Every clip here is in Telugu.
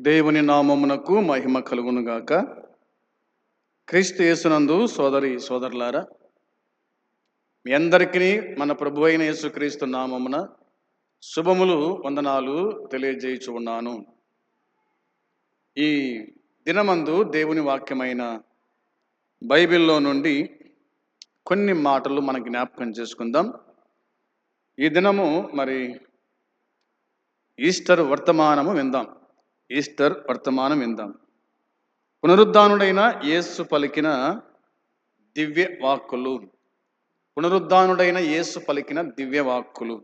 దేవుని నామమునకు మహిమ కలుగునుగాక. క్రీస్తు యేసునందు సోదరి సోదరులారా, మీ అందరికీ మన ప్రభు అయిన యేసుక్రీస్తు నామమున శుభములు, వందనాలు తెలియజేయుచు ఉన్నాను. ఈ దినమందు దేవుని వాక్యమైన బైబిల్లో నుండి కొన్ని మాటలు మన జ్ఞాపకం చేసుకుందాం. ఈ దినము ఈస్టర్ వర్తమానము విందాం. పునరుద్ధానుడైన యేసు పలికిన దివ్య వాక్కులు.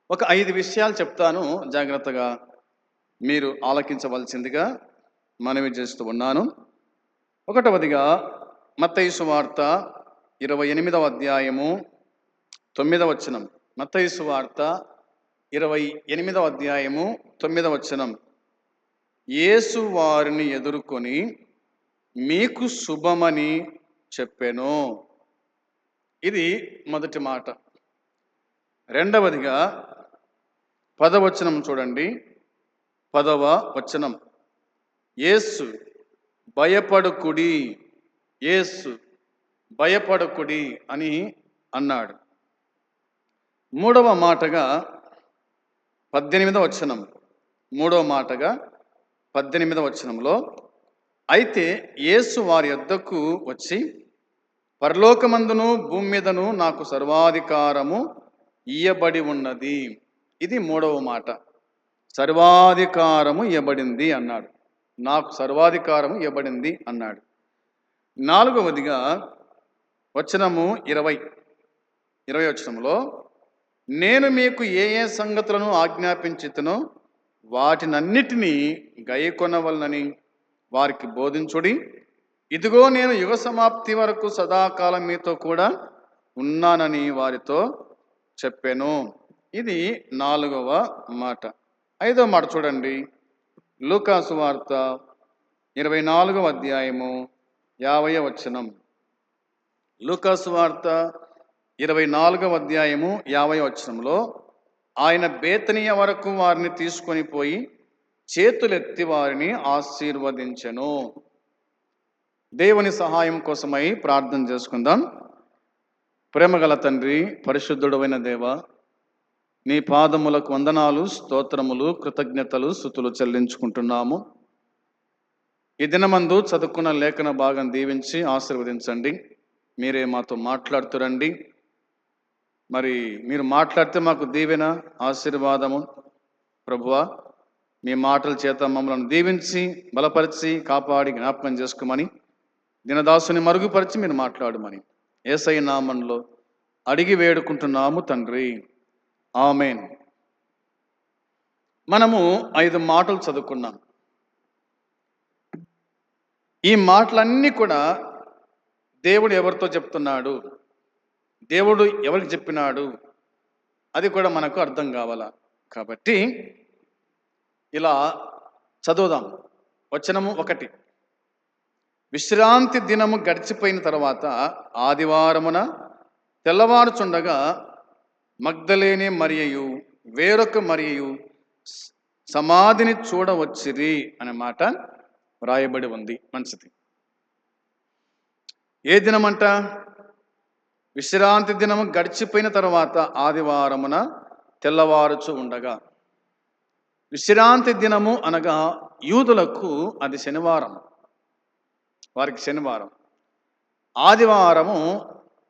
ఒక 5 విషయాలు చెప్తాను, జాగ్రత్తగా మీరు ఆలకించవలసిందిగా మనవి చేస్తూ ఉన్నాను. ఒకటవదిగా మత్తయి సువార్త 28వ అధ్యాయము 9వ వచనం. మత్తయి సువార్త 28వ అధ్యాయము 9వ వచనం. యేసు వారిని ఎదుర్కొని మీకు శుభమని చెప్పెను. ఇది మొదటి మాట. రెండవదిగా 10వ వచనం చూడండి. 10వ వచనం. యేసు భయపడకుడి అని అన్నాడు. మూడవ మాటగా 18వ వచనం. 18వ వచనంలో, అయితే యేసు వారి యొద్దకు వచ్చి, పరలోకమందును భూమి మీదను నాకు సర్వాధికారము ఇయ్యబడి ఉన్నది. ఇది మూడవ మాట. సర్వాధికారము ఇవ్వబడింది అన్నాడు. నాకు సర్వాధికారము ఇవ్వబడింది అన్నాడు. నాలుగవదిగా వచనము 20 వచనంలో, నేను మీకు ఏ ఏ సంగతులను ఆజ్ఞాపించితినో వాటినన్నిటినీ గైకొనవలనని వారికి బోధించుడి. ఇదిగో నేను యుగ సమాప్తి వరకు సదాకాలం మీతో కూడా ఉన్నానని వారితో చెప్పాను. ఇది 4వ మాట. 5వ మాట చూడండి. లూకా సువార్త 24వ అధ్యాయము 50వ వచనం. లూకా సువార్త 24వ అధ్యాయము 50వ వచనంలో, ఆయన బేతనియ వరకు వారిని తీసుకొని పోయి చేతులెత్తి వారిని ఆశీర్వదించెను. దేవుని సహాయం కోసమై ప్రార్థన చేసుకుందాం. ప్రేమగల తండ్రి, పరిశుద్ధుడైన దేవ, నీ పాదములకు వందనాలు, స్తోత్రములు, కృతజ్ఞతలు, స్తుతులు చెల్లించుకుంటున్నాము. ఈ దినమందు చదువుకున్న లేఖన భాగం దీవించి ఆశీర్వదించండి. మీరే మాతో మాట్లాడుతురండి. మీరు మాట్లాడితే మాకు దీవెన, ఆశీర్వాదము. ప్రభువా, మీ మాటల చేత మమ్మల్ని దీవించి, బలపరిచి, కాపాడి, జ్ఞాపకం చేసుకోమని, దినదాసుని మరుగుపరిచి మీరు మాట్లాడమని యేసయ్య నామములో అడిగి వేడుకుంటున్నాము తండ్రి. ఆమేన్. మనము 5 మాటలు చదువుకున్నాం. ఈ మాటలన్నీ కూడా దేవుడు ఎవరితో చెప్తున్నాడు, దేవుడు ఎవరికి చెప్పినాడు, అది కూడా మనకు అర్థం కావాలా. కాబట్టి ఇలా చదువుదాం. వచనము 1. విశ్రాంతి దినము గడిచిపోయిన తర్వాత ఆదివారమున తెల్లవారుచుండగా మగ్దలేనే మరియయు వేరొక మరియయు సమాధిని చూడవచ్చిరి అనే మాట వ్రాయబడి ఉంది. మంచిది. ఏ దినమంట? విశ్రాంతి దినము గడిచిపోయిన తర్వాత ఆదివారమున తెల్లవారుచు ఉండగా. విశ్రాంతి దినము అనగా యూదులకు అది శనివారం, వారికి శనివారం. ఆదివారము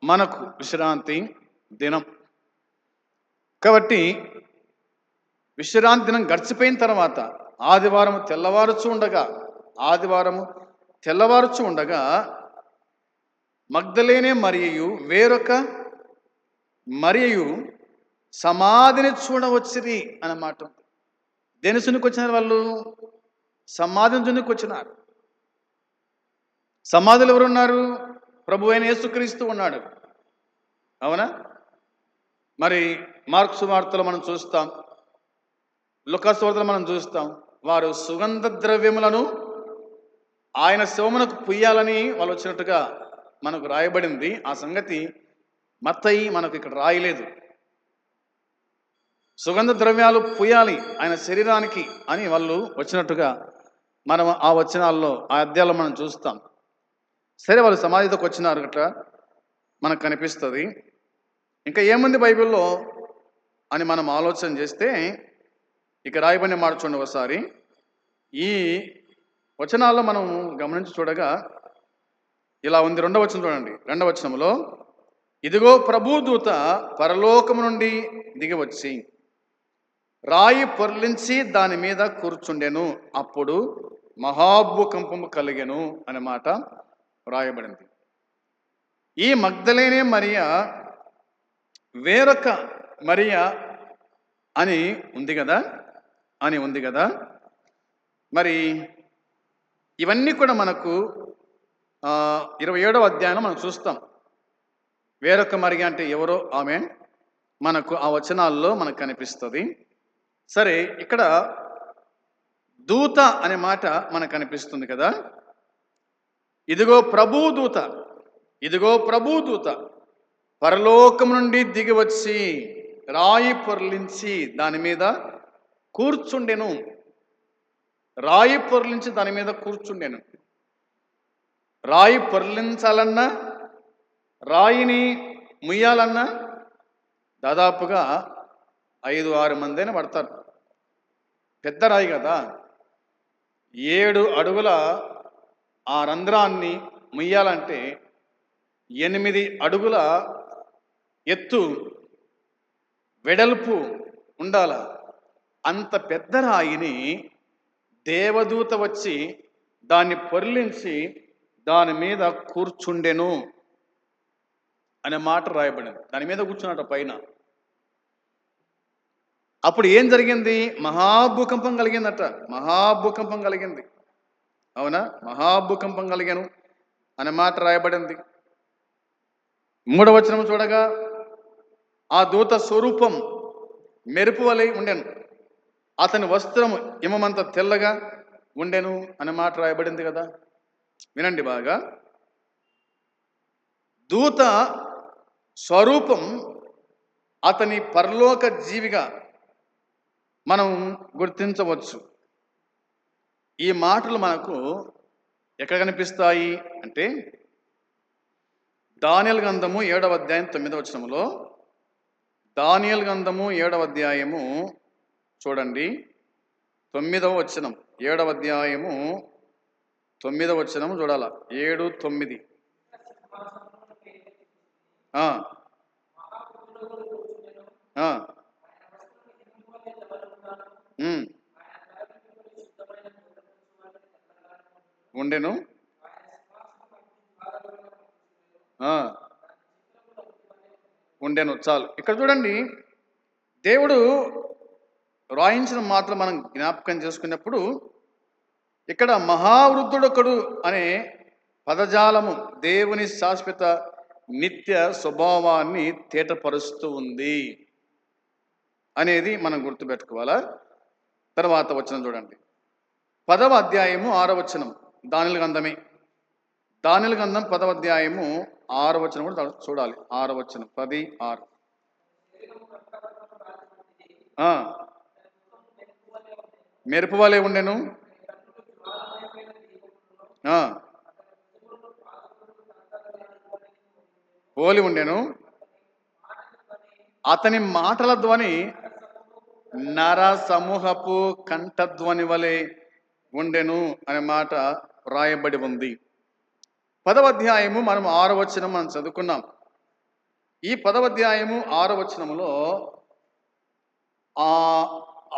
మనకు విశ్రాంతి దినం. కాబట్టి విశ్రాంతి దినం గడిచిపోయిన తర్వాత ఆదివారము తెల్లవారుచు ఉండగా మగ్దలేనే మరియయు వేరొక మరియయు సమాధిని చూడవచ్చిరి అన్నమాట. దేని సునికి వచ్చినారు వాళ్ళు? సమాధిని సునికి వచ్చినారు. సమాధిలో ఎవరున్నారు? ప్రభు అయిన యేసుక్రీస్తు ఉన్నాడు. అవునా? మార్కు సువార్తలో మనం చూస్తాం, లూకా సువార్తలో మనం చూస్తాం, వారు సుగంధ ద్రవ్యములను ఆయన శవమునకు పుయ్యాలని వాళ్ళు వచ్చినట్టుగా మనకు రాయబడింది. ఆ సంగతి మత్తయి మనకు ఇక్కడ రాయలేదు. సుగంధ ద్రవ్యాలు పూయాలి ఆయన శరీరానికి అని వాళ్ళు వచ్చినట్టుగా మనం ఆ వచనాల్లో ఆ అధ్యాయంలో మనం చూస్తాం. సరే, వాళ్ళు సమాధిలోకి వచ్చినారు గట్రా మనకు కనిపిస్తుంది. ఇంకా ఏముంది బైబిల్లో అని మనం ఆలోచన చేస్తే ఇక రాయబడిన మాట చూడండి ఒకసారి. ఈ వచనాల్లో మనం గమనించి చూడగా ఇలా ఉంది. 2వ వచనం చూడండి. 2వ వచనంలో, ఇదిగో ప్రభుదూత పరలోకము నుండి దిగివచ్చి రాయి పొర్లించి దాని మీద కూర్చుండెను, అప్పుడు మహాభూకంపము కలిగెను అనే మాట రాయబడింది. ఈ మగ్దలేనే మరియా, వేరొక మరియా అని ఉంది కదా. మరి ఇవన్నీ కూడా మనకు 27వ అధ్యాయంలో మనం చూస్తాం. వేరొక మరియా అంటే ఎవరో ఆమె మనకు ఆ వచనాల్లో మనకు కనిపిస్తుంది. సరే, ఇక్కడ దూత అనే మాట మనకు కనిపిస్తుంది కదా. ఇదిగో ప్రభుదూత పరలోకం నుండి దిగి వచ్చి రాయి పొర్లించి దాని మీద కూర్చుండెను. రాయి పొర్లించాలన్నా, రాయిని ముయ్యాలన్నా దాదాపుగా 5-6 మందైనా పడతారు. పెద్ద రాయి కదా, 7 అడుగుల ఆ రంధ్రాన్ని ముయ్యాలంటే 8 అడుగుల ఎత్తు వెడల్పు ఉండాల. అంత పెద్ద రాయిని దేవదూత వచ్చి దాన్ని పొర్లించి దాని మీద కూర్చుండెను అనే మాట రాయబడింది. దాని మీద కూర్చున్నట పైన. అప్పుడు ఏం జరిగింది? మహాభూకంపం కలిగిందట. అవునా, మహాభూకంపం కలిగాను అనే మాట రాయబడింది. 3వ వచనం చూడగా, ఆ దూత స్వరూపం మెరుపు వలె ఉండెను, అతని వస్త్రము హిమమంత తెల్లగా ఉండెను అనే మాట రాయబడింది కదా. వినండి బాగా. దూత స్వరూపం అతని పరలోక జీవిగా మనం గుర్తించవచ్చు. ఈ మాటలు మనకు ఎక్కడ కనిపిస్తాయి అంటే దానియేలు గ్రంథము 7వ అధ్యాయం 9వ వచనంలో, దానియేలు గ్రంథము 7వ అధ్యాయము చూడండి 9వ వచనం. 7వ అధ్యాయము 9వ వచనం చూడాల. 7-9. ఉండెను. ఉండెను. చాలు. ఇక్కడ చూడండి, దేవుడు రాయించిన మాటలు మనం జ్ఞాపకం చేసుకున్నప్పుడు ఇక్కడ మహావృద్ధుడొకడు అనే పదజాలము దేవుని శాశ్వత నిత్య స్వభావాన్ని తేటపరుస్తూ ఉంది అనేది మనం గుర్తుపెట్టుకోవాలా. తర్వాత వచనం చూడండి, 10వ అధ్యాయము 6వ వచనం. దానియేలు గ్రంథం 10వ అధ్యాయము 6వ వచనం కూడా చూడాలి. 6వ వచనం 10:6. మెరుపు వలె ఉండెను, పోలి ఉండెను, అతని మాటల ధ్వని నర సమూహపు కంఠధ్వని వలె ఉండెను అనే మాట రాయబడి ఉంది. 10వ అధ్యాయము మనం 6వ వచనం మనం చదువుకున్నాం. ఈ 10వ అధ్యాయము 6వ వచనములో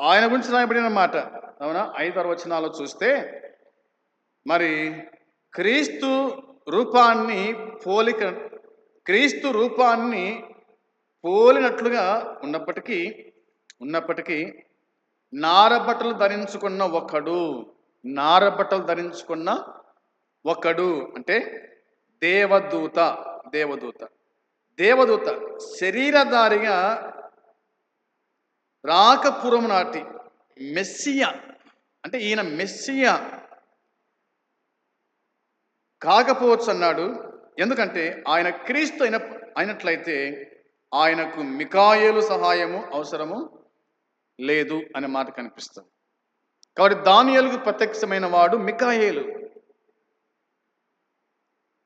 ఆయన గురించి రాయబడిన మాట. అవునా, 5-6 వచనాలు చూస్తే మరి క్రీస్తు రూపాన్ని పోలినట్లుగా ఉన్నప్పటికీ నారబట్టలు ధరించుకున్న ఒకడు అంటే దేవదూత శరీరధారిగా రాకపురం నాటి మెస్సియా, అంటే ఈయన మెస్సియా కాకపోవచ్చు అన్నాడు. ఎందుకంటే ఆయన క్రీస్తు అయినట్లయితే ఆయనకు మికాయేలు సహాయము అవసరము లేదు అనే మాట కనిపిస్తుంది. కాబట్టి దానియేలుకు ప్రత్యక్షమైన వాడు మికాయేలు,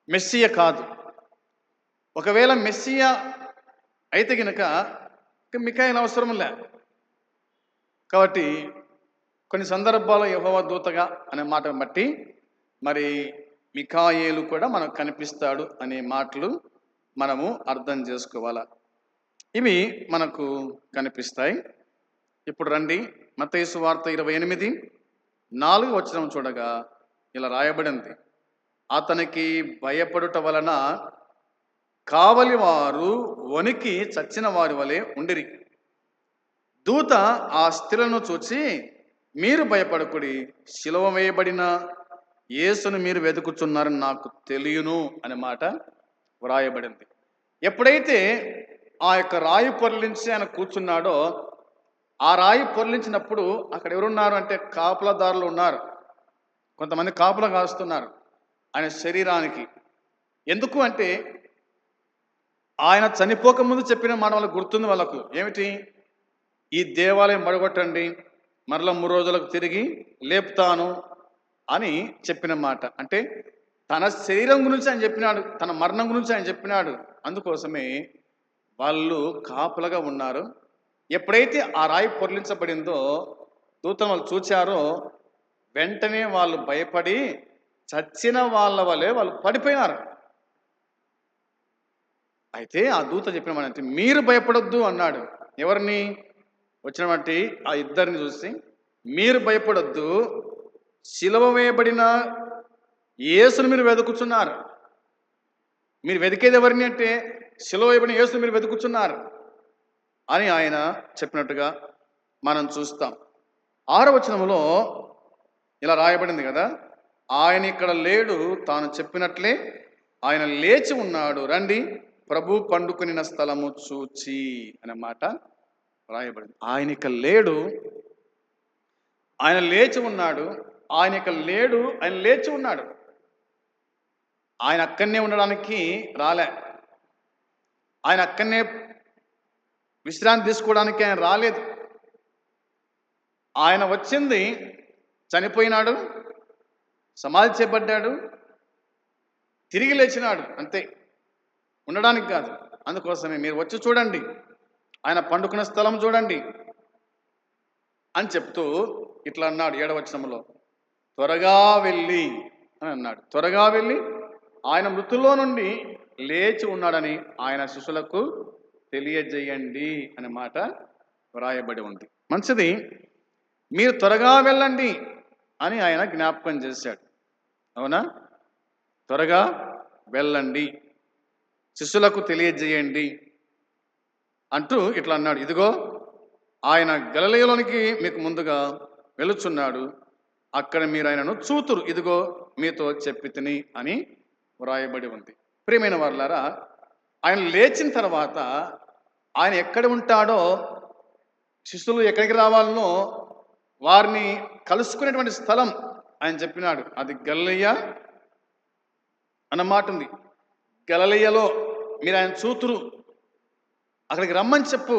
మెస్సియ కాదు. ఒకవేళ మెస్సియ అయితే గనక మికాయేలు అవసరం లే. కాబట్టి కొన్ని సందర్భాల్లో యెహోవా దూతగా అనే మాటను బట్టి మరి మికాయేలు కూడా మనకు కనిపిస్తాడు అనే మాటలు మనము అర్థం చేసుకోవాలా. ఇవి మనకు కనిపిస్తాయి. ఇప్పుడు రండి, మత్తయి సువార్త 28:4 చూడగా ఇలా రాయబడింది, అతనికి భయపడుట వలన కావలి వారు వణికి చచ్చిన వారి వలె ఉండిరి. దూత ఆ స్త్రీలను చూచి, మీరు భయపడకుడి, శిలువ వేయబడిన యేసును మీరు వెతుకుచున్నారని నాకు తెలియను అనే మాట వ్రాయబడింది. ఎప్పుడైతే ఆ యొక్క రాయి పొర్లించి ఆయన కూర్చున్నాడో, ఆ రాయి పొర్లించినప్పుడు అక్కడ ఎవరున్నారు అంటే కాపలాదారులు ఉన్నారు. కొంతమంది కాపలా కాస్తున్నారు ఆయన శరీరానికి. ఎందుకు అంటే ఆయన చనిపోక ముందు చెప్పిన మాట వాళ్ళకు గుర్తుంది. వాళ్ళకు ఏమిటి? ఈ దేవాలయం మడగొట్టండి, మరల 3 రోజులకు తిరిగి లేపుతాను అని చెప్పిన మాట. అంటే తన శరీరం గురించి ఆయన చెప్పినాడు, తన మరణం గురించి ఆయన చెప్పినాడు. అందుకోసమే వాళ్ళు కాపలగా ఉన్నారు. ఎప్పుడైతే ఆ రాయి పొర్లించబడిందో దూతను వాళ్ళు చూచారో వెంటనే వాళ్ళు భయపడి చచ్చిన వాళ్ళ వలె వాళ్ళు పడిపోయినారు. అయితే ఆ దూత చెప్పిన మాట అంటే, మీరు భయపడొద్దు అన్నాడు. ఎవరిని? వచ్చినటువంటి ఆ ఇద్దరిని చూసి, మీరు భయపడొద్దు, శిలువ వేయబడిన యేసును మీరు వెతుకుచున్నారు. మీరు వెతికేది ఎవరిని అంటే శిలువ వేయబడిన యేసును మీరు వెతుకుచున్నారు అని ఆయన చెప్పినట్టుగా మనం చూస్తాం. 6వ వచనంలో ఇలా రాయబడింది కదా, ఆయన ఇక్కడ లేడు, తాను చెప్పినట్లే ఆయన లేచి ఉన్నాడు, రండి ప్రభు పండుకొనిన స్థలము చూచి అనే మాట రాయబడింది. ఆయన ఇక లేడు, ఆయన లేచి ఉన్నాడు. ఆయన ఇక లేడు, ఆయన లేచి ఉన్నాడు. ఆయన అక్కడనే ఉండడానికి రాలే, ఆయన అక్కడనే విశ్రాంతి తీసుకోవడానికి ఆయన రాలేదు. ఆయన వచ్చింది, చనిపోయినాడు, సమాధి చేయబడ్డాడు, తిరిగి లేచినాడు, అంతే, ఉండడానికి కాదు. అందుకోసమే మీరు వచ్చి చూడండి, ఆయన పండుకున్న స్థలం చూడండి అని చెప్తూ ఇట్లా అన్నాడు. 7వ వచనంలో త్వరగా వెళ్ళి అని అన్నాడు. త్వరగా వెళ్ళి ఆయన మృతుల్లో నుండి లేచి ఉన్నాడని ఆయన శిష్యులకు తెలియజేయండి అనే మాట వ్రాయబడి ఉంది. మంచిది, మీరు త్వరగా వెళ్ళండి అని ఆయన జ్ఞాపకం చేశాడు. అవునా? త్వరగా వెళ్ళండి, శిష్యులకు తెలియజేయండి అంటూ ఇట్లా అన్నాడు. ఇదిగో ఆయన గలిలయలోనికి మీకు ముందుగా వెళుచున్నాడు, అక్కడ మీరు ఆయనను చూతురు, ఇదిగో మీతో చెప్పి తిని అని వ్రాయబడి ఉంది. ప్రియమైన వారులారా, ఆయన లేచిన తర్వాత ఆయన ఎక్కడ ఉంటాడో, శిష్యులు ఎక్కడికి రావాలనో వారిని కలుసుకునేటువంటి స్థలం ఆయన చెప్పినాడు. అది గలిలయ అన్నమాట ఉంది. గలిలయలో మీరు ఆయన చూతురు, అక్కడికి రమ్మని చెప్పు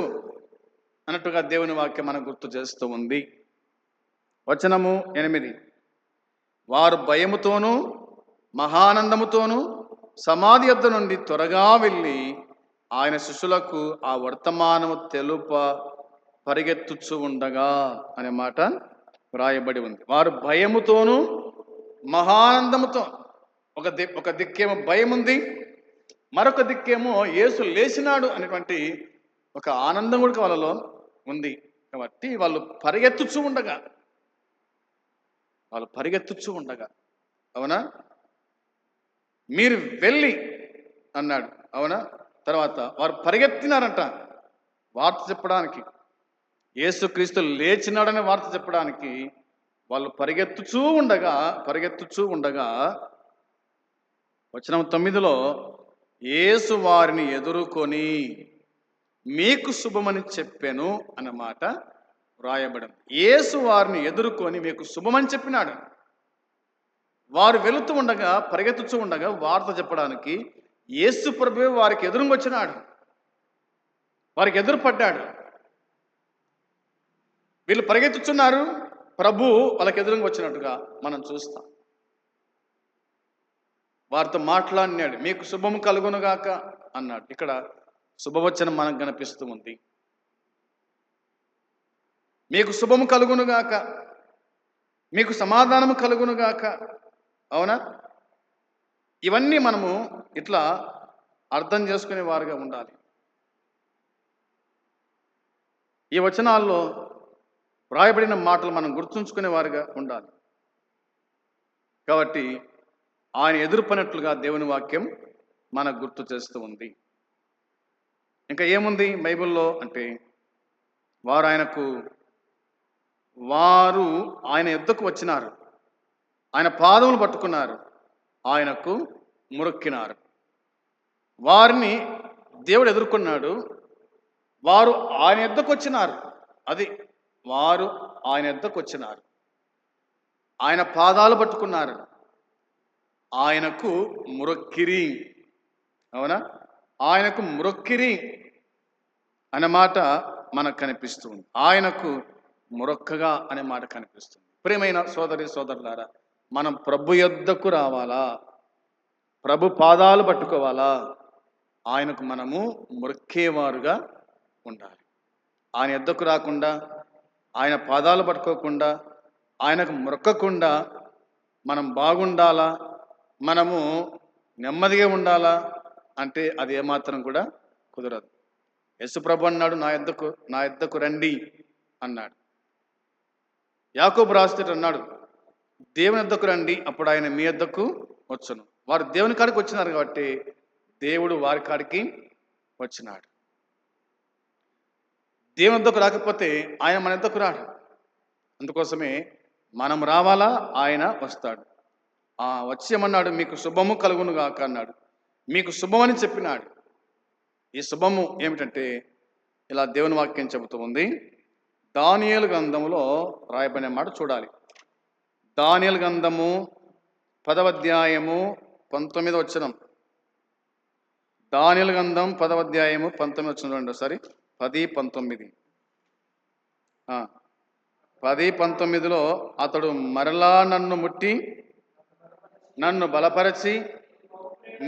అన్నట్టుగా దేవుని వాక్యం మనకు గుర్తు చేస్తూ ఉంది. వచనము 8, వారు భయముతోనూ మహానందముతోనూ సమాధి యొద్ద నుండి త్వరగా వెళ్ళి ఆయన శిష్యులకు ఆ వర్తమానము తెలుప పరిగెత్తుచు ఉండగా అనే మాట వ్రాయబడి ఉంది. వారు భయముతోనూ మహానందముతో, ఒక దిక్కేమో భయం ఉంది, మరొక దిక్కేమో యేసు లేచినాడు అనేటువంటి ఒక ఆనందం కూడా వాళ్ళలో ఉంది. కాబట్టి వాళ్ళు పరిగెత్తుచూ ఉండగా, అవునా, మీరు వెళ్ళి అన్నాడు. అవునా? తర్వాత వారు పరిగెత్తినారంట వార్త చెప్పడానికి, యేసుక్రీస్తు లేచినాడనే వార్త చెప్పడానికి. వాళ్ళు పరిగెత్తుచూ ఉండగా వచనం 9లో యేసు వారిని ఎదుర్కొని మీకు శుభమని చెప్పాను అన్నమాట వ్రాయబడింది. యేసు వారిని ఎదుర్కొని మీకు శుభమని చెప్పినాడు. వారు వెళుతూ ఉండగా, పరిగెత్తుచూ ఉండగా వార్త చెప్పడానికి యేసు ప్రభువే వారికి ఎదురుకొచ్చినాడు, వారికి ఎదురుపడ్డాడు. వీళ్ళు పరిగెత్తుతున్నారు, ప్రభు వాళ్ళకి ఎదురుగా వచ్చినట్టుగా మనం చూస్తాం. వారితో మాట్లాడినాడు, మీకు శుభము కలుగునుగాక అన్నాడు. ఇక్కడ శుభవచనం మనకు కనిపిస్తూ ఉంది. మీకు శుభము కలుగునుగాక, మీకు సమాధానము కలుగునుగాక. అవునా? ఇవన్నీ మనము ఇట్లా అర్థం చేసుకునే వారుగా ఉండాలి. ఈ వచనాల్లో వ్రాయబడిన మాటలు మనం గుర్తుంచుకునే వారుగా ఉండాలి. కాబట్టి ఆయన ఎదురుపడినట్లుగా దేవుని వాక్యం మనకు గుర్తు చేస్తూ ఉంది. ఇంకా ఏముంది బైబిల్లో అంటే, వారు ఆయన యుద్ధకు వచ్చినారు, ఆయన పాదములు పట్టుకున్నారు, ఆయనకు మురొక్కినారు. వారిని దేవుడు ఎదుర్కొన్నాడు, వారు ఆయన యుద్ధకు వచ్చినారు. వారు ఆయన యుద్ధకు వచ్చినారు, ఆయన పాదాలు పట్టుకున్నారు, ఆయనకు మురొక్కిరి. అవునా? ఆయనకు మురొక్కిరి అనే మాట మనకు కనిపిస్తుంది. ఆయనకు మురొక్కగా అనే మాట కనిపిస్తుంది. ప్రియమైన సోదరి సోదరులారా, మనం ప్రభు యొద్దకు రావాలా, ప్రభు పాదాలు పట్టుకోవాలా, ఆయనకు మనము మురొక్కేవారుగా ఉండాలి. ఆయన యొద్దకు రాకుండా, ఆయన పాదాలు పట్టుకోకుండా, ఆయనకు మురొక్కకుండా మనం బాగుండాలా, మనము నెమ్మదిగా ఉండాలా అంటే అది ఏమాత్రం కూడా కుదరదు. యేసుప్రభు అన్నాడు, నా యొద్దకు రండి అన్నాడు. యాకోబు రాస్తూ అన్నాడు, దేవుని యొద్దకు రండి, అప్పుడు ఆయన మీ యొద్దకు వచ్చును. వారు దేవుని కాడికి వచ్చినారు కాబట్టి దేవుడు వారి కాడికి వచ్చినాడు. దేవుని యొద్దకు రాకపోతే ఆయన మన యొద్దకు రాడు. అందుకోసమే మనం రావాలా, ఆయన వస్తాడు. వచ్చి ఏమన్నాడు, మీకు శుభము కలుగును గాక అన్నాడు. మీకు శుభమని చెప్పినాడు. ఈ శుభము ఏమిటంటే ఇలా దేవుని వాక్యం చెబుతూ ఉంది. దానియేలు గ్రంథములో రాయబడిన మాట చూడాలి. దానియేలు గ్రంథము 10వ అధ్యాయము 19వ వచనం. దానియేలు గ్రంథం 10వ అధ్యాయము 19వ వచనం చూడండి ఒకసారి. 10:19. 10:19లో అతడు మరలా నన్ను ముట్టి నన్ను బలపరచి,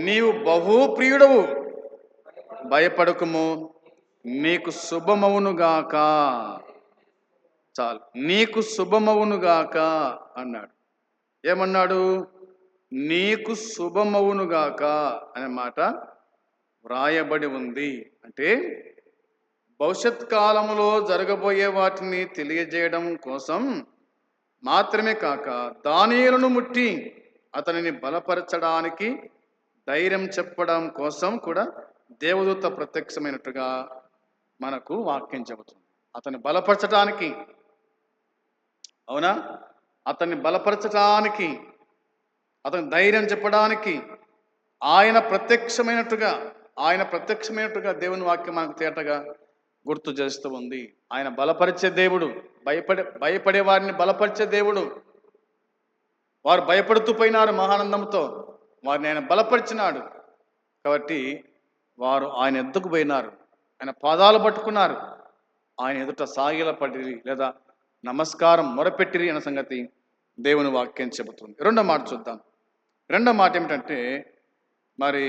నీవు బహు ప్రియుడవు, భయపడకుము, నీకు శుభమవునుగాక. చాలు, నీకు శుభమవునుగాక అన్నాడు. ఏమన్నాడు? నీకు శుభమవునుగాక అనే మాట వ్రాయబడి ఉంది. అంటే భవిష్యత్ కాలంలో జరగబోయే వాటిని తెలియజేయడం కోసం మాత్రమే కాక, దానియేలును ముట్టి అతనిని బలపరచడానికి, ధైర్యం చెప్పడం కోసం కూడా దేవదూత ప్రత్యక్షమైనట్టుగా మనకు వాక్యం చెబుతుంది. అతన్ని బలపరచడానికి, అవునా, అతన్ని బలపరచడానికి, అతని ధైర్యం చెప్పడానికి ఆయన ప్రత్యక్షమైనట్టుగా దేవుని వాక్యం మనకు తేటగా గుర్తు చేస్తూ ఉంది. ఆయన బలపరిచే దేవుడు, భయపడే వారిని బలపరిచే దేవుడు. వారు భయపడుతూ పోయినారు మహానందంతో, వారిని ఆయన బలపరిచినాడు. కాబట్టి వారు ఆయన ఎద్దుకు పోయినారు, ఆయన పాదాలు పట్టుకున్నారు, ఆయన ఎదుట సాగిలపడిరి లేదా నమస్కారం మొరపెట్టిరి అన్న సంగతి దేవుని వాక్యం చెబుతుంది. రెండో మాట చూద్దాం. రెండో మాట ఏమిటంటే, మరి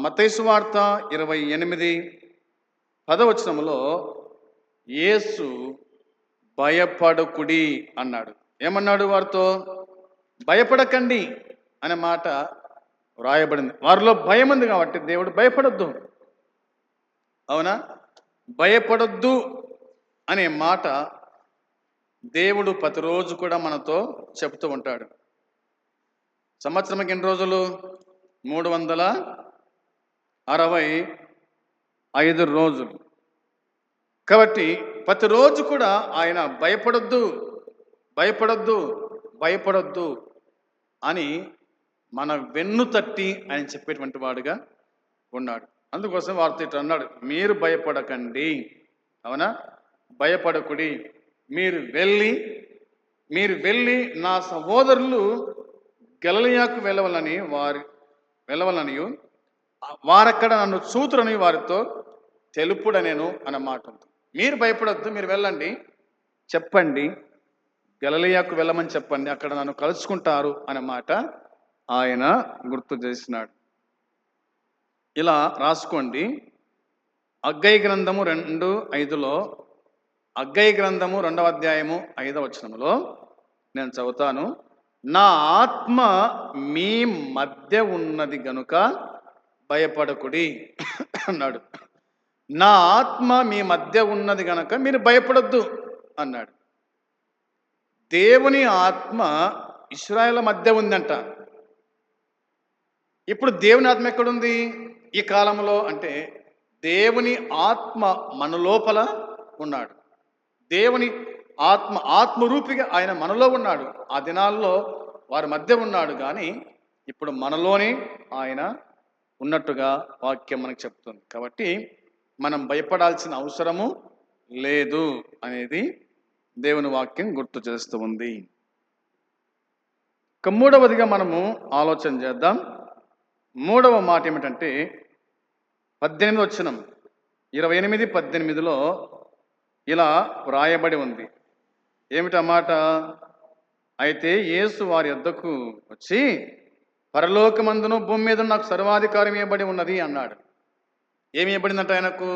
మత్తయి సువార్త 28:10 వచనంలో యేసు భయపడకుడి అన్నాడు. ఏమన్నాడు? వారితో భయపడకండి అనే మాట వ్రాయబడింది. వారిలో భయం ఉంది కాబట్టి దేవుడు భయపడొద్దు, అవునా, భయపడొద్దు అనే మాట దేవుడు ప్రతిరోజు కూడా మనతో చెప్తూ ఉంటాడు. సంవత్సరంకి ఎన్ని రోజులు? 365 రోజులు. కాబట్టి ప్రతిరోజు కూడా ఆయన భయపడొద్దు అని మన వెన్ను తట్టి ఆయన చెప్పేటువంటి వాడుగా ఉన్నాడు. అందుకోసం వారితో ఇట్లా అన్నాడు, మీరు భయపడకండి, అవునా, భయపడకుడి, మీరు వెళ్ళి నా సహోదరులు గలిలయకు వెళ్ళవలని వారక్కడ నన్ను చూతురని వారితో తెలుపుడనేను అన్న మాట ఉంటుంది. మీరు భయపడొద్దు, మీరు వెళ్ళండి, చెప్పండి, గలిలయకు వెళ్ళమని చెప్పండి, అక్కడ నన్ను కలుసుకుంటారు అనే మాట ఆయన గుర్తు చేసినాడు. ఇలా రాసుకోండి. హగ్గయి గ్రంథము 2:5లో, హగ్గయి గ్రంథము 2వ అధ్యాయము 5వ వచనములో నేను చదువుతాను. నా ఆత్మ మీ మధ్య ఉన్నది గనుక భయపడకుడి అన్నాడు. నా ఆత్మ మీ మధ్య ఉన్నది గనక మీరు భయపడొద్దు అన్నాడు. దేవుని ఆత్మ ఇశ్రాయేలు మధ్య ఉందంట. ఇప్పుడు దేవుని ఆత్మ ఎక్కడుంది ఈ కాలంలో అంటే, దేవుని ఆత్మ మన లోపల ఉన్నాడు. దేవుని ఆత్మరూపిగా ఆయన మనలో ఉన్నాడు. ఆ దినాల్లో వారి మధ్య ఉన్నాడు, కానీ ఇప్పుడు మనలోనే ఆయన ఉన్నట్టుగా వాక్యం మనకు చెప్తుంది. కాబట్టి మనం భయపడాల్సిన అవసరము లేదు అనేది దేవుని వాక్యం గుర్తు చేస్తూ ఉంది. ఇక మూడవదిగా మనము ఆలోచన చేద్దాం. మూడవ మాట ఏమిటంటే 18వ వచనం, 28-18లో ఇలా వ్రాయబడి ఉంది. ఏమిటా మాట? అయితే యేసు వారి యొద్దకు వచ్చి, పరలోకమందును భూమి మీద నాకు సర్వాధికారం ఇవ్వబడి ఉన్నది అన్నాడు. ఏమి ఇవ్వబడిందంట ఆయనకు?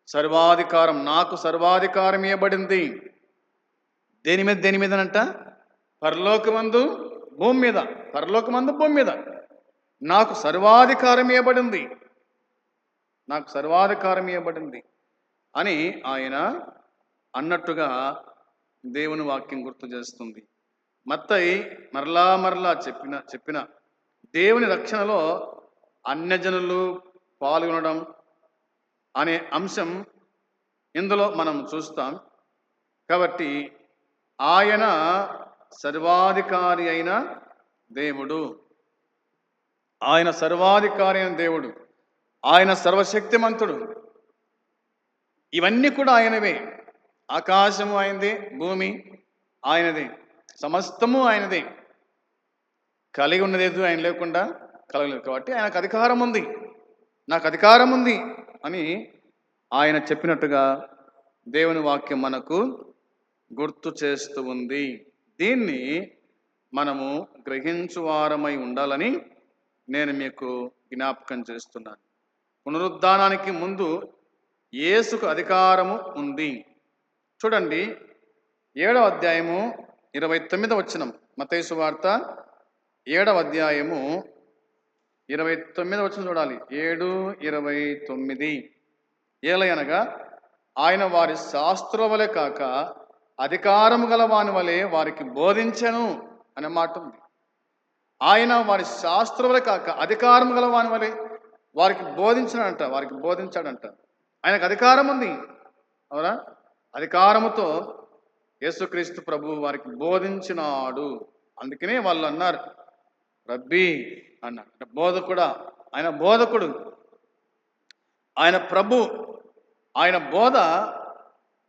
సర్వాధికారం. నాకు సర్వాధికారం ఇవ్వబడింది. దేని మీదనంట? పరలోకమందు భూమి మీద. పరలోకమందు భూమి మీద నాకు సర్వాధికారం ఇవ్వబడింది, నాకు సర్వాధికారం ఇవ్వబడింది అని ఆయన అన్నట్టుగా దేవుని వాక్యం గుర్తు చేస్తుంది. మత్తయి మరలా చెప్పిన దేవుని రక్షణలో అన్యజనులు పాల్గొనడం అనే అంశం ఇందులో మనం చూస్తాం. కాబట్టి ఆయన సర్వాధికారి అయిన దేవుడు, ఆయన సర్వాధికారి అయిన దేవుడు, ఆయన సర్వశక్తిమంతుడు. ఇవన్నీ కూడా ఆయనవే. ఆకాశము ఆయనదే, భూమి ఆయనదే, సమస్తము ఆయనదే. కలిగి ఉన్నదేదో ఆయన లేకుండా కలగలేదు. కాబట్టి ఆయనకు అధికారం ఉంది, నాకు అధికారం ఉంది అని ఆయన చెప్పినట్టుగా దేవుని వాక్యం మనకు గుర్తు చేస్తూ ఉంది. దీన్ని మనము గ్రహించువారమై ఉండాలని నేను మీకు జ్ఞాపకం చేస్తున్నాను. పునరుద్ధానానికి ముందు యేసుకు అధికారము ఉంది. చూడండి, 7వ అధ్యాయము 29వ వచనం, మత్తయి సువార్త 7వ అధ్యాయము 29వ వచనం చూడాలి. 7:29. ఏలయనగా ఆయన వారి శాస్త్రుల వలె కాక అధికారము గల వాని వలె వారికి బోధించెను అనే మాట ఉంది. ఆయన వారి శాస్త్రుల వలె కాక అధికారం గల వాని వలె వారికి బోధించాడంట. ఆయనకు అధికారం ఉంది. అవునా? అధికారముతో యేసుక్రీస్తు ప్రభువు వారికి బోధించినాడు. అందుకనే వాళ్ళు అన్నారు రబ్బీ అన్నారు. అంటే బోధకుడా. ఆయన బోధకుడు, ఆయన ప్రభు. ఆయన బోధ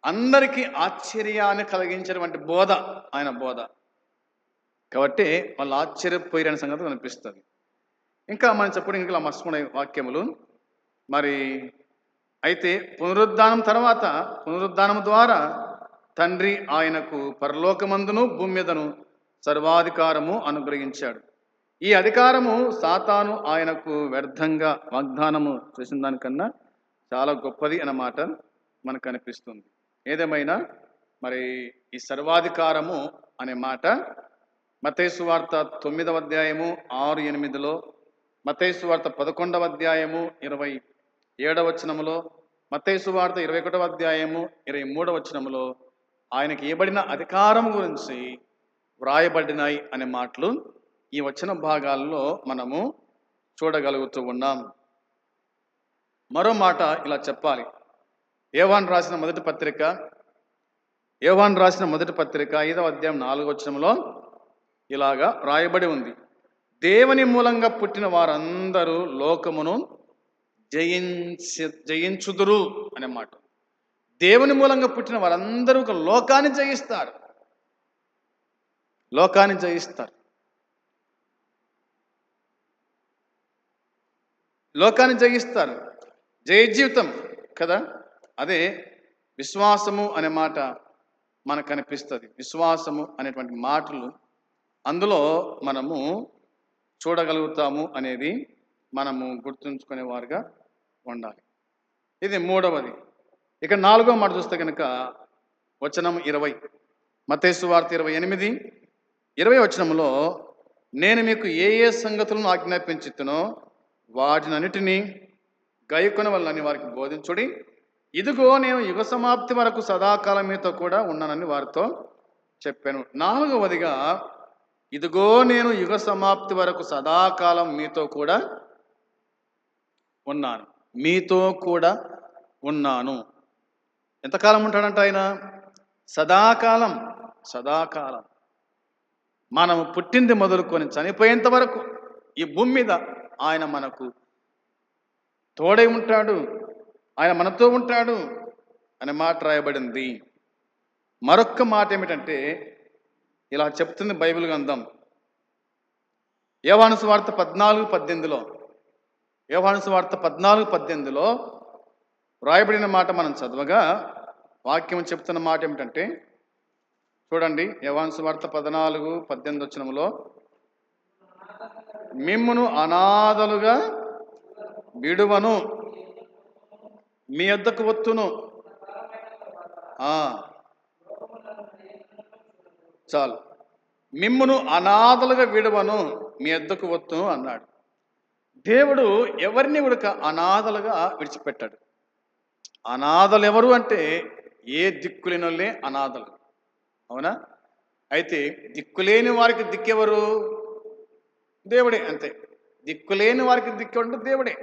అందరికీ ఆశ్చర్యాన్ని కలిగించినటువంటి బోధ ఆయన బోధ. కాబట్టి వాళ్ళు ఆశ్చర్యపోయిన సంగతి కనిపిస్తుంది. ఇంకా మనం చెప్పడం ఇంకా మర్చిపోయిన వాక్యములు. మరి అయితే పునరుద్ధానం ద్వారా తండ్రి ఆయనకు పరలోకమందును భూమి మీదను సర్వాధికారము అనుగ్రహించాడు. ఈ అధికారము సాతాను ఆయనకు వ్యర్థంగా వాగ్దానము చేసిన దానికన్నా చాలా గొప్పది అన్నమాట మనకు అనిపిస్తుంది. ఏదేమైనా మరి ఈ సర్వాధికారము అనే మాట మత్తయి సువార్త 9వ అధ్యాయము 6-8లో, మత్తయి సువార్త 11వ అధ్యాయము 27వ వచనములో, మత్తయి సువార్త 21వ అధ్యాయము 23వ వచనములో ఆయనకి ఇవ్వబడిన అధికారం గురించి వ్రాయబడినాయి అనే మాటలు ఈ వచన భాగాల్లో మనము చూడగలుగుతూ ఉన్నాం. మరో మాట ఇలా చెప్పాలి. యోహాను రాసిన మొదటి పత్రిక 5వ అధ్యాయం 4వ వచనంలో ఇలాగా రాయబడి ఉంది. దేవుని మూలంగా పుట్టిన వారందరూ లోకమును జయించుదురు అనే మాట. దేవుని మూలంగా పుట్టిన వారందరూ లోకాన్ని జయిస్తారు. జయ జీవితం కదా. అదే విశ్వాసము అనే మాట మనకు కనిపిస్తుంది. విశ్వాసము అనేటువంటి మాటలు అందులో మనము చూడగలుగుతాము అనేది మనము గుర్తుంచుకునే వారుగా ఉండాలి. ఇది మూడవది. ఇక నాలుగో మాట చూస్తే కనుక వచనం 20, మత్తయి సువార్త 28:20 వచనంలో, నేను మీకు ఏ ఏ సంగతులను ఆజ్ఞాపించుతునో వాటినన్నిటినీ గైకొన వల్లని వారికి బోధించుడి. ఇదిగో నేను యుగ సమాప్తి వరకు సదాకాలం మీతో కూడా ఉన్నానని వారితో చెప్పాను. నాలుగవదిగా, ఇదిగో నేను యుగ సమాప్తి వరకు సదాకాలం మీతో కూడా ఉన్నాను. మీతో కూడా ఉన్నాను. ఎంతకాలం ఉంటాడంట ఆయన? సదాకాలం. సదాకాలం. మనము పుట్టింది మొదలుకొని చనిపోయేంత వరకు ఈ భూమి మీద ఆయన మనకు తోడై ఉంటాడు, ఆయన మనతో ఉంటాడు అనే మాట రాయబడింది. మరొక్క మాట ఏమిటంటే, ఇలా చెప్తుంది బైబిల్ గ్రంథం. యోహాను సువార్త 14:18లో, యోహాను సువార్త 14:18లో రాయబడిన మాట మనం చదవగా వాక్యం చెప్తున్న మాట ఏమిటంటే, చూడండి, యోహాను సువార్త 14:18 వచనంలో, మిమ్మును అనాథలుగా విడువను, మీ యొద్దకు వత్తును. చాలు. మిమ్మును అనాథలుగా విడువను, మీ యొద్దకు వత్తును అన్నాడు. దేవుడు ఎవరిని కూడా అనాథలుగా విడిచిపెట్టాడు. అనాథలు ఎవరు అంటే ఏ దిక్కులేనోళ్ళే అనాథలు. అవునా? అయితే దిక్కులేని వారికి దిక్కెవరు? దేవుడే. అంతే. దిక్కులేని వారికి దిక్కెవరు? దేవుడే.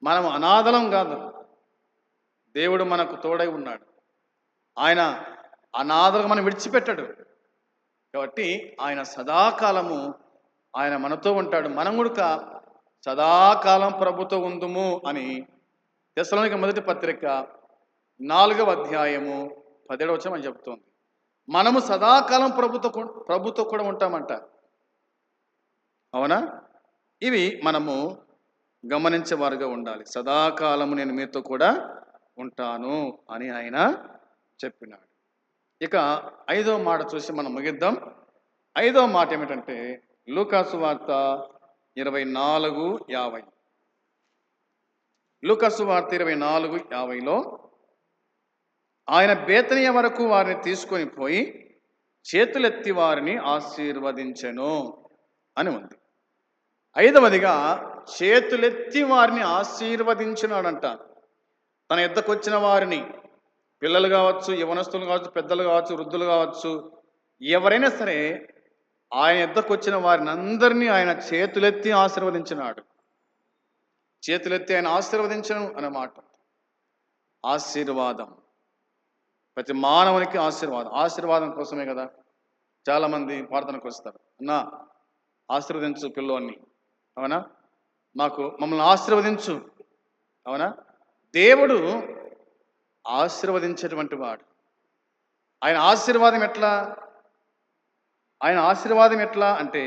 మనం అనాథలం కాదు, దేవుడు మనకు తోడై ఉన్నాడు. ఆయన అనాథలుగా మనం విడిచిపెట్టాడు కాబట్టి ఆయన సదాకాలము ఆయన మనతో ఉంటాడు. మనం కూడా సదాకాలం ప్రభుతో ఉందుము అని తెస్సలోనిక మొదటి పత్రిక 4వ అధ్యాయము 17వ వచనం అని చెప్తోంది. మనము సదాకాలం ప్రభుతో కూడా ఉంటామంట. అవునా? ఇవి మనము గమనించేవారుగా ఉండాలి. సదాకాలము నేను మీతో కూడా ఉంటాను అని ఆయన చెప్పినాడు. ఇక 5వ మాట చూసి మనం ముగిద్దాం. 5వ మాట ఏమిటంటే లూకాసు వార్త 24:50. లూకాసు వార్త 24:50లో, ఆయన బేతనియ వరకు వారిని తీసుకొని పోయి చేతులెత్తి వారిని ఆశీర్వదించెను అని ఉంది. 5వదిగా చేతులెత్తి వారిని ఆశీర్వదించినాడంట. తన యొద్దకు వచ్చిన వారిని, పిల్లలు కావచ్చు, యవనస్తులు కావచ్చు, పెద్దలు కావచ్చు, వృద్ధులు కావచ్చు, ఎవరైనా సరే ఆయన యొద్దకు వచ్చిన వారిని అందరినీ ఆయన చేతులెత్తి ఆశీర్వదించినాడు. చేతులెత్తి ఆయన ఆశీర్వదించను అన్నమాట. ఆశీర్వాదం ప్రతి మానవునికి ఆశీర్వాదం. ఆశీర్వాదం కోసమే కదా చాలామంది ప్రార్థనకు వస్తారు. అన్నా ఆశీర్వదించు పిల్లోన్ని, అవునా, మమ్మల్ని ఆశీర్వదించు. అవునా? దేవుడు ఆశీర్వదించేటువంటి వాడు. ఆయన ఆశీర్వాదం ఎట్లా? ఆయన ఆశీర్వాదం ఎట్లా అంటే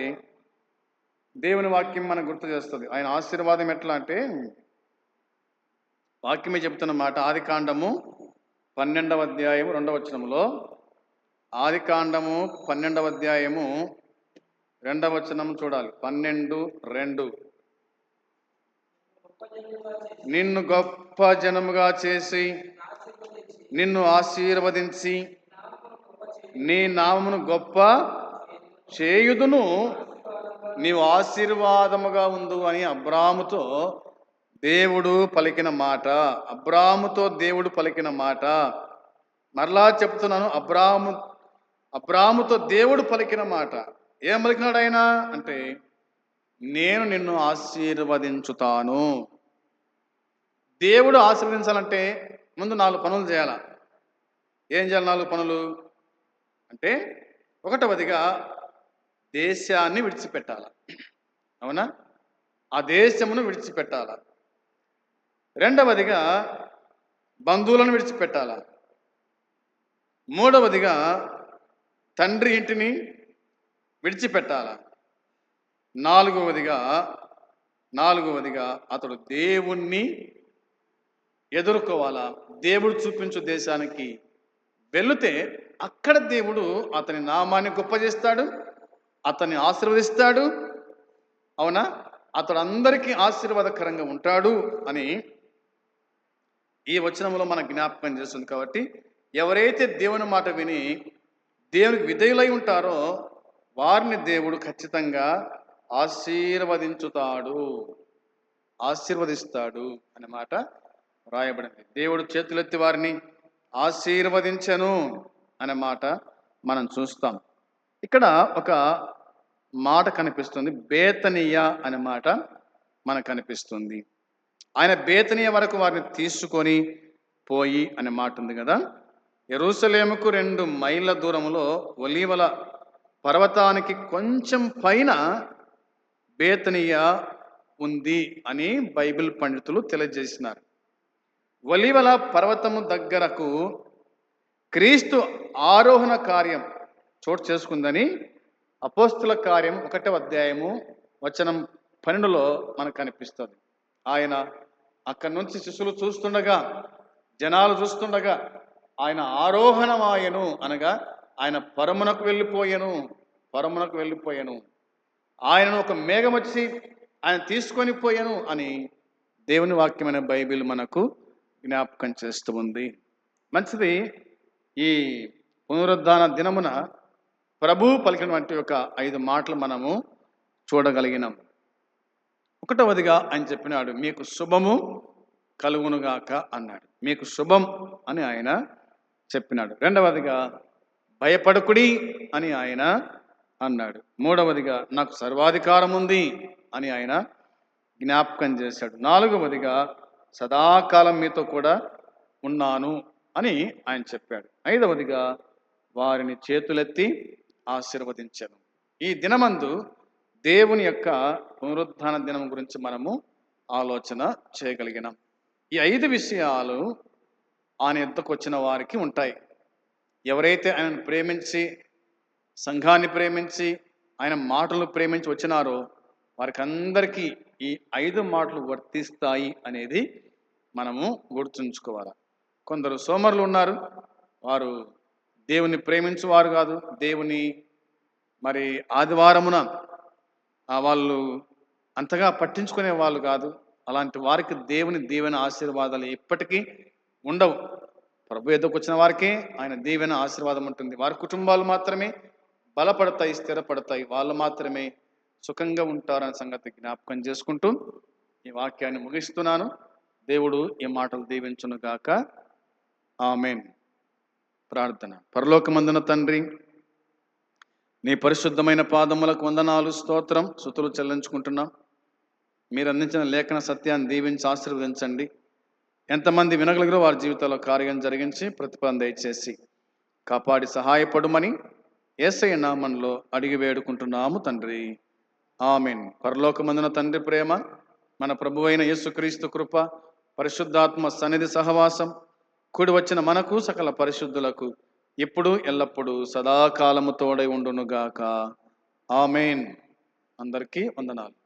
దేవుని వాక్యం మనకు గుర్తు చేస్తుంది. ఆయన ఆశీర్వాదం ఎట్లా అంటే వాక్యమే చెప్తున్న మాట. ఆదికాండము 12వ అధ్యాయము 2వ వచనంలో, ఆదికాండము 12వ అధ్యాయము 2వ వచనం చూడాలి. 12:2, నిన్ను గొప్ప జనముగా చేసి నిన్ను ఆశీర్వదించి నీ నామమును గొప్ప చేయుదును, నీవు ఆశీర్వాదముగా ఉండు అని అబ్రాహాముతో దేవుడు పలికిన మాట. అబ్రాహాముతో దేవుడు పలికిన మాట. మరలా చెప్తున్నాను, అబ్రాహాముతో దేవుడు పలికిన మాట. ఏం పలికినాడు ఆయన అంటే, నేను నిన్ను ఆశీర్వదించుతాను. దేవుడు ఆశీర్వదించాలంటే ముందు 4 పనులు చేయాల. ఏం చేయాలి 4 పనులు అంటే, 1వదిగా దేశాన్ని విడిచిపెట్టాల. అవునా? ఆ దేశమును విడిచిపెట్టాల. 2వదిగా బంధువులను విడిచిపెట్టాల. 3వదిగా తండ్రి ఇంటిని విడిచిపెట్టాల. 4వదిగా అతడు దేవుణ్ణి ఎదుర్కోవాలా, దేవుడు చూపించు దేశానికి వెళితే అక్కడ దేవుడు అతని నామాన్ని గొప్ప చేస్తాడు, అతన్ని ఆశీర్వదిస్తాడు. అవునా? అతడు అందరికీ ఆశీర్వాదకరంగా ఉంటాడు అని ఈ వచనంలో మన జ్ఞాపకం చేస్తుంది. కాబట్టి ఎవరైతే దేవుని మాట విని దేవునికి విధేయులై ఉంటారో వారిని దేవుడు ఖచ్చితంగా ఆశీర్వదిస్తాడు అనే మాట రాయబడింది. దేవుడు చేతులెత్తి వారిని ఆశీర్వదించను అనే మాట మనం చూస్తాం. ఇక్కడ ఒక మాట కనిపిస్తుంది, బేతనీయ అనే మాట మనకు కనిపిస్తుంది. ఆయన బేతనీయ వరకు వారిని తీసుకొని పోయి అనే మాట ఉంది కదా. యెరూషలేముకు 2 మైళ్ళ దూరంలో ఒలీవల పర్వతానికి కొంచెం పైన బేతనీయ ఉంది అని బైబిల్ పండితులు తెలియజేసినారు. ఒలీవల పర్వతము దగ్గరకు క్రీస్తు ఆరోహణ కార్యం చోటు చేసుకుందని అపోస్తుల కార్యం 1వ అధ్యాయము వచనం 12లో మనకు కనిపిస్తుంది. ఆయన అక్కడి నుంచి శిష్యులు చూస్తుండగా, జనాలు చూస్తుండగా ఆయన ఆరోహణమాయను అనగా ఆయన పరమునకు వెళ్ళిపోయాను, ఆయనను ఒక మేఘం వచ్చి ఆయన తీసుకొని పోయాను అని దేవుని వాక్యమైన బైబిల్ మనకు జ్ఞాపకం చేస్తూ ఉంది. మంచిది. ఈ పునరుద్ధాన దినమున ప్రభువు పలికినటువంటి ఒక 5 మాటలు మనము చూడగలిగినాం. 1వదిగా ఆయన చెప్పినాడు, మీకు శుభము కలుగునుగాక అన్నాడు. మీకు శుభం అని ఆయన చెప్పినాడు. 2వదిగా భయపడకుడి అని ఆయన అన్నాడు. 3వదిగా నాకు సర్వాధికారం ఉంది అని ఆయన జ్ఞాపకం చేశాడు. 4వదిగా సదాకాలం మీతో కూడా ఉన్నాను అని ఆయన చెప్పాడు. 5వదిగా వారిని చేతులెత్తి ఆశీర్వదించాను. ఈ దినమందు దేవుని యొక్క పునరుద్ధాన దినం గురించి మనము ఆలోచన చేయగలిగినాం. ఈ 5 విషయాలు ఆయన ఎద్దకు వచ్చిన వారికి ఉంటాయి. ఎవరైతే ఆయనను ప్రేమించి, సంఘాన్ని ప్రేమించి, ఆయన మాటలను ప్రేమించి వచ్చినారో వారికి అందరికీ ఈ 5 మాటలు వర్తిస్తాయి అనేది మనము గుర్తుంచుకోవాలి. కొందరు సోమరులు ఉన్నారు, వారు దేవుని ప్రేమించువారు కాదు, దేవుని మరి ఆదివారమున వాళ్ళు అంతగా పట్టించుకునే వాళ్ళు కాదు. అలాంటి వారికి దేవుని దీవెన ఆశీర్వాదాలు ఎప్పటికీ ఉండవు. ప్రభు ఎద్దకు వచ్చిన వారికే ఆయన దీవెన ఆశీర్వాదం ఉంటుంది. వారి కుటుంబాలు మాత్రమే బలపడతాయి, స్థిరపడతాయి, వాళ్ళు మాత్రమే సుఖంగా ఉంటారనే సంగతి జ్ఞాపకం చేసుకుంటూ ఈ వాక్యాన్ని ముగిస్తున్నాను. దేవుడు ఈ మాటలు దీవించును గాక. ఆమేన్. ప్రార్థన. పరలోకమందున తండ్రి, నీ పరిశుద్ధమైన పాదములకు వందనాలు, స్తోత్రం, స్తుతులు చెల్లించుకుంటున్నాం. మీరు అందించిన లేఖన సత్యాన్ని దీవించి ఆశీర్వదించండి. ఎంతమంది వినగలిగారో వారి జీవితాల్లో కార్యం జరిగించి ప్రతిఫలం దయచేసి కాపాడి సహాయపడుమని యేసయ్య నామములో అడిగి వేడుకుంటున్నాము తండ్రి. ఆమేన్. పరలోకమందున తండ్రి ప్రేమ, మన ప్రభువైన యేసుక్రీస్తు కృప, పరిశుద్ధాత్మ సన్నిధి సహవాసం కూడి వచ్చిన మనకు సకల పరిశుద్ధులకు ఇప్పుడు ఎల్లప్పుడూ సదాకాలము తోడై ఉండునుగాక. ఆమేన్. అందరికీ వందనాలు.